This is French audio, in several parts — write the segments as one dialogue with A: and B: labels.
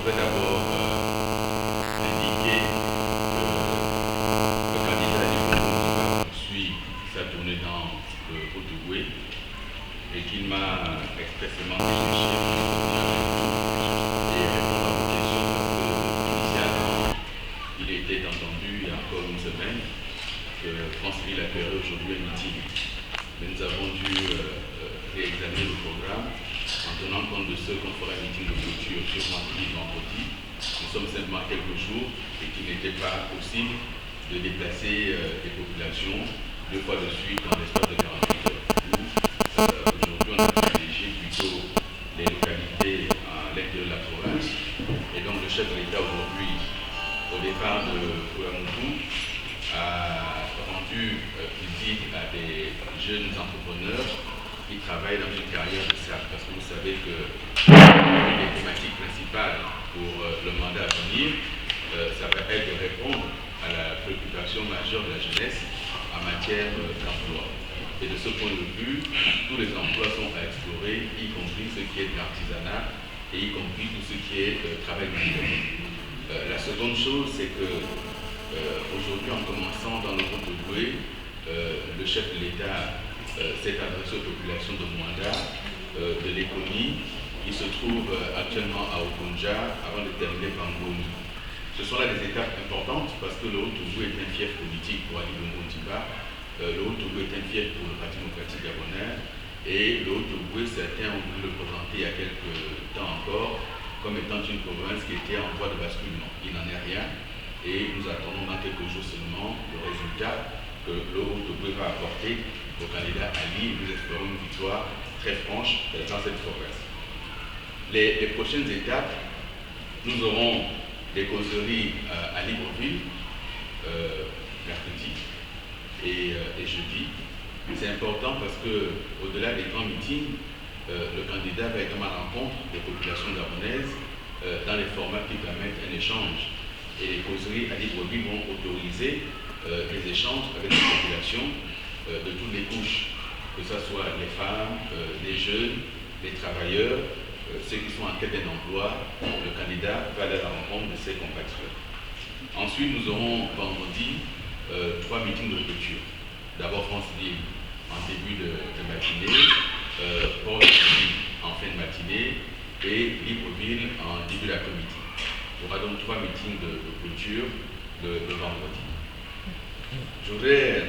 A: voudrais d'abord indiquer que le candidat du Congo poursuit sa tournée dans le Haut-Ogooué et qu'il m'a expressément débauché et répondre à vos questions parce que initialement il était entendu il y a encore une semaine que Franceville accueillerait aujourd'hui un meeting. Mais nous avons dû réexaminer le programme en tenant compte de ce qu'on fera un meeting de clôture sur vendredi. Nous sommes simplement quelques jours et qu'il n'était pas possible de déplacer les populations 2 fois de suite dans l'espace de 48 heures. Aujourd'hui, on a privilégié plutôt les localités à l'intérieur de la province. Et donc, le chef de l'État aujourd'hui, au départ de Koulamoutou, a rendu visite à des jeunes entrepreneurs qui travaillent dans une carrière de cercle. Parce que vous savez que l'une des thématiques principales pour le mandat à venir, ça va être de répondre à la préoccupation majeure de la jeunesse en matière d'emploi. Et de ce point de vue, tous les emplois sont à explorer, y compris ce qui est de l'artisanat et y compris tout ce qui est travail manuel. La seconde chose, c'est que aujourd'hui, en commençant dans le Haut-Ogooué, le chef de l'État s'est adressé aux populations de Mwanda, de l'Ekoni, qui se trouve actuellement à Okonja, avant de terminer par Ngoni. Ce sont là des étapes importantes parce que le Haut-Ogooué est un fief politique pour Ali Bongo Ondimba, le Haut-Ogooué est un fief pour le Parti démocratique gabonais, et le Haut-Ogooué, certains ont voulu le présenter il y a quelques temps encore comme étant une province qui était en voie de basculement. Il n'en est rien. Et nous attendons dans quelques jours seulement le résultat que le Haut-Ogooué va apporter au candidat Ali. Nous espérons une victoire très franche dans cette province. Les prochaines étapes, nous aurons des causeries à Libreville, mercredi et jeudi. C'est important parce que, au-delà des grands meetings, le candidat va également à la rencontre des populations gabonaises dans les formats qui permettent un échange. Et les causeries à Libreville vont autoriser les échanges avec les populations de toutes les couches, que ce soit les femmes, les jeunes, les travailleurs, ceux qui sont en quête d'un emploi. Le candidat va aller à la rencontre de ses compatriotes. Ensuite, nous aurons vendredi 3 meetings de clôture. D'abord Franceville en début de matinée, Port-Louis en fin de matinée et Libreville en début d'après-midi. Il y aura donc 3 meetings de clôture le vendredi. Je voudrais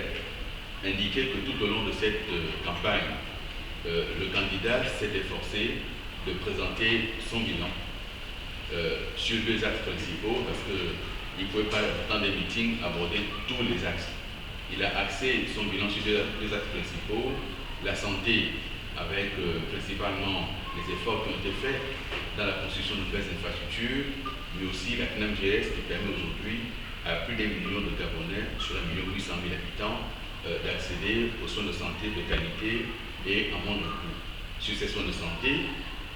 A: indiquer que tout au long de cette campagne, le candidat s'est efforcé de présenter son bilan sur 2 axes principaux parce qu'il ne pouvait pas, dans des meetings, aborder tous les axes. Il a axé son bilan sur 2 axes principaux, la santé avec principalement les efforts qui ont été faits dans la construction de nouvelles infrastructures, mais aussi la CNAMGS qui permet aujourd'hui à plus d'1 million de Gabonais sur 1,8 million habitants d'accéder aux soins de santé de qualité et en moindre coût. Sur ces soins de santé,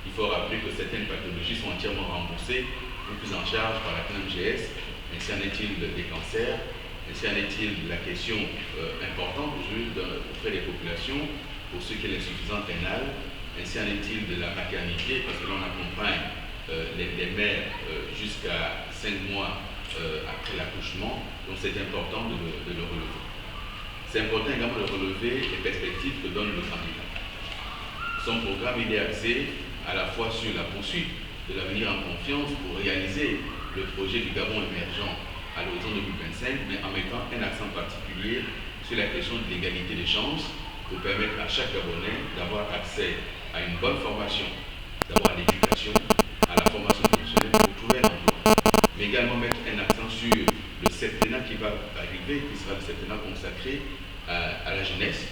A: il faut rappeler que certaines pathologies sont entièrement remboursées ou prises en charge par la CNAMGS. Ainsi en est-il des cancers, ainsi en est-il de la question importante aujourd'hui auprès des populations pour ce qui est l'insuffisance rénale, ainsi en est-il de la maternité, parce que l'on accompagne les mères jusqu'à 5 mois après l'accouchement, donc c'est important de le relever. C'est important également de relever les perspectives que donne le candidat. Son programme il est axé à la fois sur la poursuite de l'avenir en confiance pour réaliser le projet du Gabon émergent à l'horizon 2025, mais en mettant un accent particulier sur la question de l'égalité des chances pour permettre à chaque Gabonais d'avoir accès à une bonne formation, d'avoir l'éducation, à la formation professionnelle pour trouver un emploi, mais également mettre un accent sur le septennat qui va arriver, qui sera le septennat consacré à la jeunesse,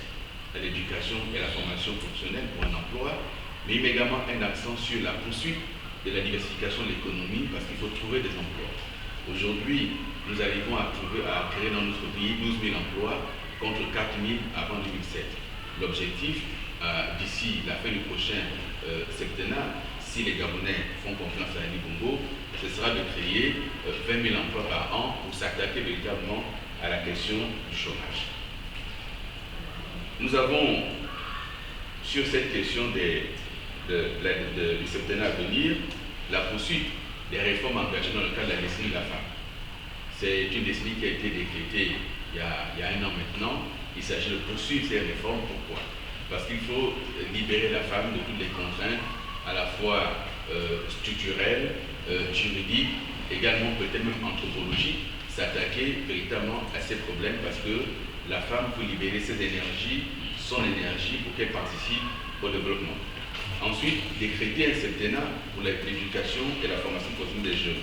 A: à l'éducation et à la formation professionnelle pour un emploi, mais également un accent sur la poursuite de la diversification de l'économie parce qu'il faut trouver des emplois. Aujourd'hui, nous arrivons à créer dans notre pays 12 000 emplois contre 4 000 avant 2007. L'objectif, d'ici la fin du prochain septennat, si les Gabonais font confiance à Ali Bongo, ce sera de créer 20 000 emplois par an pour s'attaquer véritablement à la question du chômage. Nous avons, sur cette question du septennat à venir, la poursuite les réformes engagées dans le cadre de la décennie de la femme. C'est une décennie qui a été décrétée il y a un an maintenant. Il s'agit de poursuivre ces réformes. Pourquoi? Parce qu'il faut libérer la femme de toutes les contraintes, à la fois structurelles, juridiques, également peut-être même anthropologiques, s'attaquer véritablement à ces problèmes parce que la femme peut libérer ses énergies, son énergie pour qu'elle participe au développement. Ensuite, décréter un septennat pour l'éducation et la formation continue des jeunes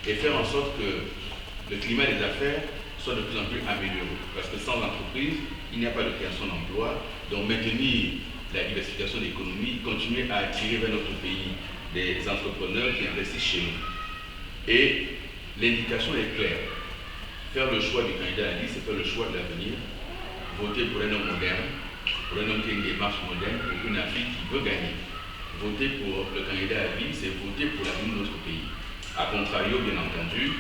A: et faire en sorte que le climat des affaires soit de plus en plus amélioré. Parce que sans entreprise, il n'y a pas de création d'emploi. Donc maintenir la diversification de l'économie, continuer à attirer vers notre pays des entrepreneurs qui investissent chez nous. Et l'indication est claire. Faire le choix du candidat à la liste, c'est faire le choix de l'avenir. Voter pour un homme moderne, pour un homme qui a une démarche moderne, pour une Afrique qui veut gagner. Voter pour le candidat à la liste, c'est voter pour l'avenir de notre pays. A contrario, bien entendu,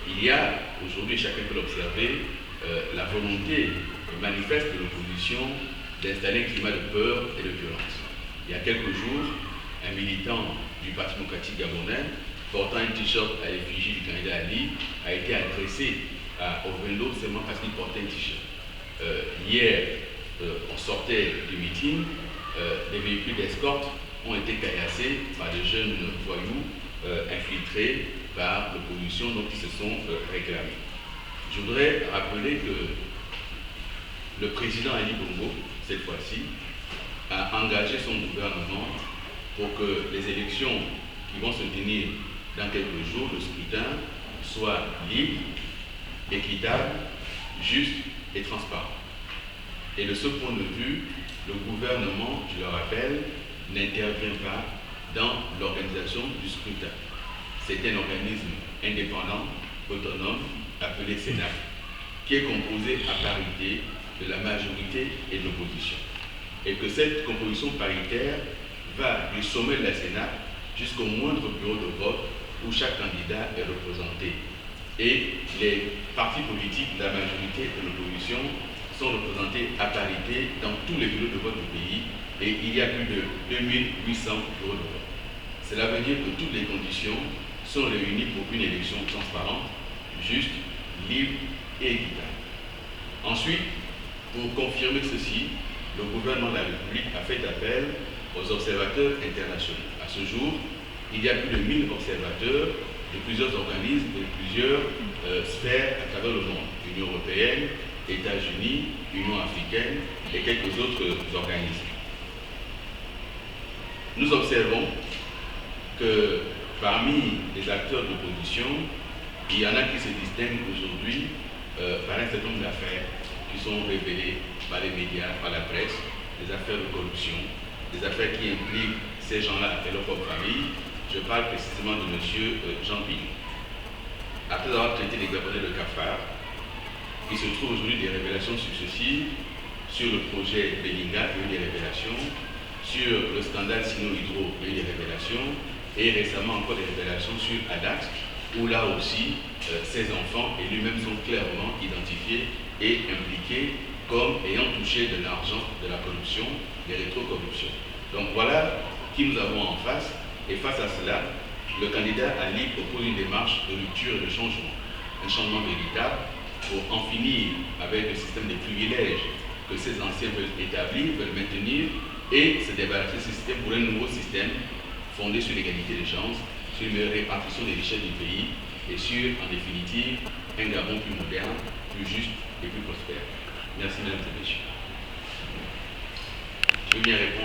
A: il y a aujourd'hui, chacun peut l'observer, la volonté manifeste de l'opposition d'installer un climat de peur et de violence. Il y a quelques jours, un militant du Parti démocratique gabonais, portant un t-shirt à l'effigie du candidat Ali, a été agressé au vélo seulement parce qu'il portait un t-shirt. Hier, on sortait du meeting, les véhicules d'escorte ont été caillassés par des jeunes voyous infiltrés par l'opposition dont ils se sont réclamés. Je voudrais rappeler que le président Ali Bongo, cette fois-ci, a engagé son gouvernement pour que les élections qui vont se tenir dans quelques jours, le scrutin, soit libre, équitable, juste et transparent. Et de ce point de vue, le gouvernement, je le rappelle, n'intervient pas dans l'organisation du scrutin. C'est un organisme indépendant, autonome, appelé Sénat, qui est composé à parité de la majorité et de l'opposition. Et que cette composition paritaire va du sommet de la Sénat jusqu'au moindre bureau de vote où chaque candidat est représenté. Et les partis politiques de la majorité et de l'opposition sont représentés à parité dans tous les bureaux de vote du pays et il y a plus de 2800 bureaux de vote. Cela veut dire que toutes les conditions sont réunies pour une élection transparente, juste, libre et équitable. Ensuite, pour confirmer ceci, le gouvernement de la République a fait appel aux observateurs internationaux. À ce jour, il y a plus de 1000 observateurs de plusieurs organismes, de plusieurs sphères à travers le monde. Union européenne, États-Unis, Union africaine et quelques autres organismes. Nous observons que parmi les acteurs d'opposition, il y en a qui se distinguent aujourd'hui par un certain nombre d'affaires qui sont révélées par les médias, par la presse, des affaires de corruption, des affaires qui impliquent ces gens-là et leur propre famille. Je parle précisément de M. Jean Ping. Après avoir traité les Gabonais de cafards, il se trouve aujourd'hui des révélations successives sur le projet Belinga, il y a eu des révélations, sur le scandale Sino-Hydro, il y a eu des révélations, et récemment encore des révélations sur Adax, où là aussi, ces enfants et lui-même sont clairement identifiés et impliqués comme ayant touché de l'argent de la corruption, des rétro-corruptions. Donc voilà qui nous avons en face, et face à cela, le candidat Ali propose une démarche de rupture et de changement, un changement véritable pour en finir avec le système des privilèges que ces anciens veulent établir, veulent maintenir, et se débarrasser de ce système pour un nouveau système fondé sur l'égalité des chances, sur une meilleure répartition des richesses du pays et sur, en définitive, un Gabon plus moderne, plus juste et plus prospère. Merci, mesdames et messieurs. Je veux bien répondre.